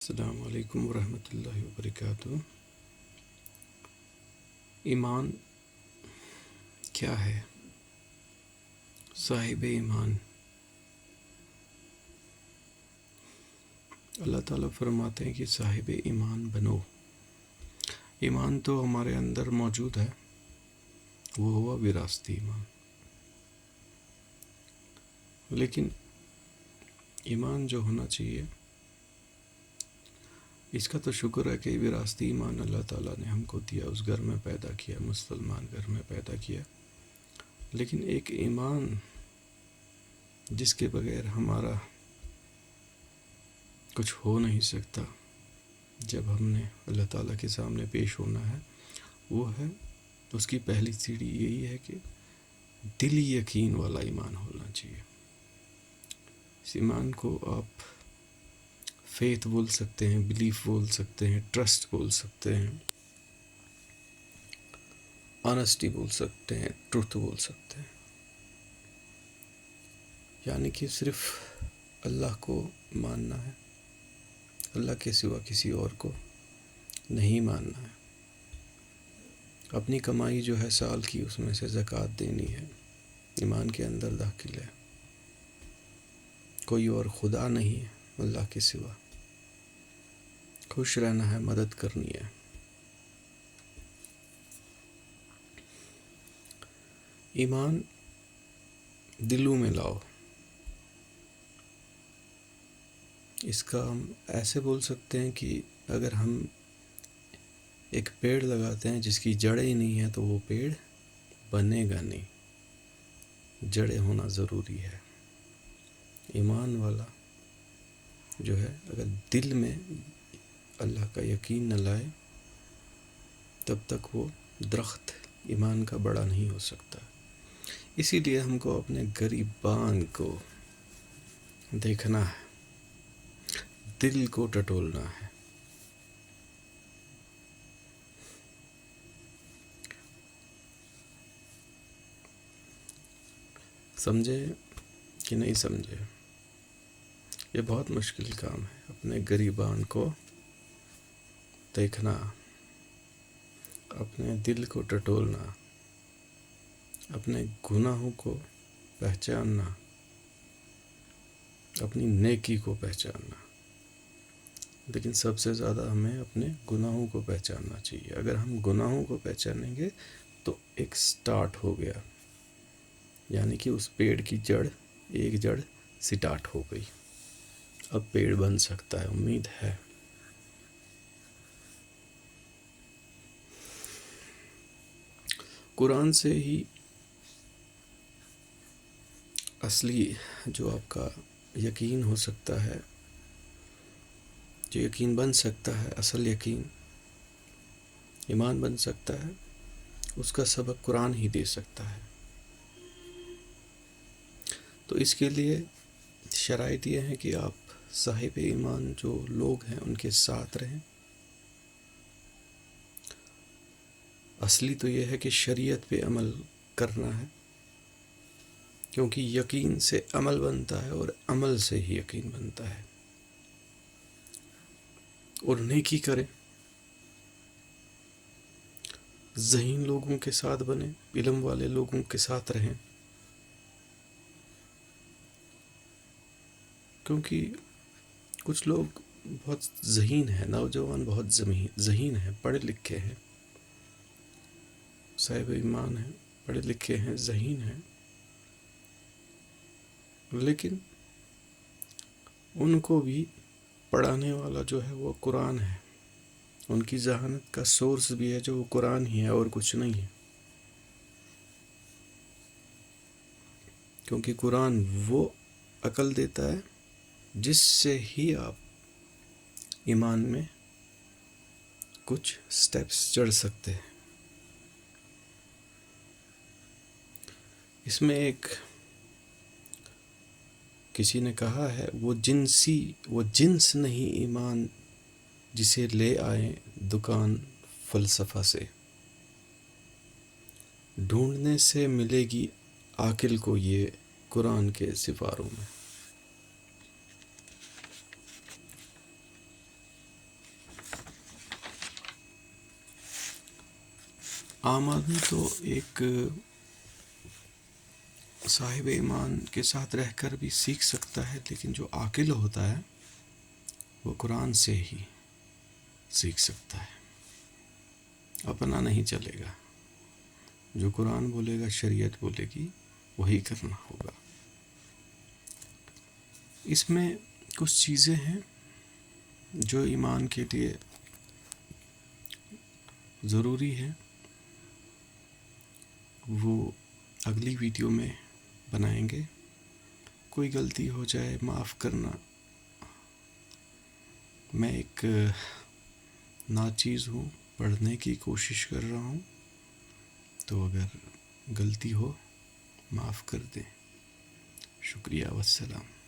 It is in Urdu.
السلام علیکم ورحمۃ اللہ وبرکاتہ۔ ایمان کیا ہے؟ صاحب ایمان اللہ تعالیٰ فرماتے ہیں کہ صاحب ایمان بنو۔ ایمان تو ہمارے اندر موجود ہے، وہ ہوا وراثتی ایمان، لیکن ایمان جو ہونا چاہیے، اس کا تو شکر ہے کہ وراثتی ایمان اللہ تعالیٰ نے ہم کو دیا، اس گھر میں پیدا کیا، مسلمان گھر میں پیدا کیا، لیکن ایک ایمان جس کے بغیر ہمارا کچھ ہو نہیں سکتا، جب ہم نے اللہ تعالیٰ کے سامنے پیش ہونا ہے، وہ ہے اس کی پہلی سیڑھی یہی ہے کہ دلی یقین والا ایمان ہونا چاہیے۔ اس ایمان کو آپ فیتھ بول سکتے ہیں، بلیف بول سکتے ہیں، ٹرسٹ بول سکتے ہیں، آنیسٹی بول سکتے ہیں، ٹروتھ بول سکتے ہیں، یعنی کہ صرف اللہ کو ماننا ہے، اللہ کے سوا کسی اور کو نہیں ماننا ہے۔ اپنی کمائی جو ہے سال کی، اس میں سے زکوٰۃ دینی ہے، ایمان کے اندر داخل ہے۔ کوئی اور خدا نہیں ہے اللہ کے سوا، خوش رہنا ہے، مدد کرنی ہے۔ ایمان دلوں میں لاؤ۔ اس کا ہم ایسے بول سکتے ہیں کہ اگر ہم ایک پیڑ لگاتے ہیں جس کی جڑیں ہی نہیں ہیں تو وہ پیڑ بنے گا نہیں، جڑیں ہونا ضروری ہے۔ ایمان والا جو ہے اگر دل میں اللہ کا یقین نہ لائے، تب تک وہ درخت ایمان کا بڑا نہیں ہو سکتا۔ اسی لیے ہم کو اپنے غریبان کو دیکھنا ہے، دل کو ٹٹولنا ہے۔ سمجھے کہ نہیں سمجھے، یہ بہت مشکل کام ہے، اپنے غریبان کو دیکھنا، اپنے دل کو ٹٹولنا، اپنے گناہوں کو پہچاننا، اپنی نیکی کو پہچاننا، لیکن سب سے زیادہ ہمیں اپنے گناہوں کو پہچاننا چاہیے۔ اگر ہم گناہوں کو پہچانیں گے تو ایک سٹارٹ ہو گیا، یعنی کہ اس پیڑ کی جڑ، ایک جڑ سٹارٹ ہو گئی، اب پیڑ بن سکتا ہے، امید ہے۔ قرآن سے ہی اصلی جو آپ کا یقین ہو سکتا ہے، جو یقین بن سکتا ہے، اصل یقین، ایمان بن سکتا ہے، اس کا سبق قرآن ہی دے سکتا ہے۔ تو اس کے لیے شرائط یہ ہیں کہ آپ صاحب ایمان جو لوگ ہیں ان کے ساتھ رہیں۔ اصلی تو یہ ہے کہ شریعت پہ عمل کرنا ہے، کیونکہ یقین سے عمل بنتا ہے اور عمل سے ہی یقین بنتا ہے۔ اور نیکی کریں، ذہین لوگوں کے ساتھ بنیں، علم والے لوگوں کے ساتھ رہیں، کیونکہ کچھ لوگ بہت ذہین ہیں، نوجوان بہت ذہین ہیں، پڑھے لکھے ہیں، صاحب ایمان ہیں، پڑھے لکھے ہیں، ذہین ہیں، لیکن ان کو بھی پڑھانے والا جو ہے وہ قرآن ہے۔ ان کی ذہانت کا سورس بھی ہے جو وہ قرآن ہی ہے اور کچھ نہیں ہے، کیونکہ قرآن وہ عقل دیتا ہے جس سے ہی آپ ایمان میں کچھ سٹیپس چڑھ سکتے ہیں۔ اس میں ایک کسی نے کہا ہے، وہ جنس نہیں ایمان جسے لے آئیں دکان فلسفہ سے، ڈھونڈنے سے ملے گی عاقل کو یہ قرآن کے سپاروں میں۔ عام آدمی تو ایک صاحب ایمان کے ساتھ رہ کر بھی سیکھ سکتا ہے، لیکن جو عاقل ہوتا ہے وہ قرآن سے ہی سیکھ سکتا ہے، اپنا نہیں چلے گا۔ جو قرآن بولے گا، شریعت بولے گی، وہی کرنا ہوگا۔ اس میں کچھ چیزیں ہیں جو ایمان کے لیے ضروری ہے، وہ اگلی ویڈیو میں بنائیں گے۔ کوئی غلطی ہو جائے معاف کرنا، میں ایک ناچیز ہوں، پڑھنے کی کوشش کر رہا ہوں، تو اگر غلطی ہو معاف کر دیں۔ شکریہ، والسلام۔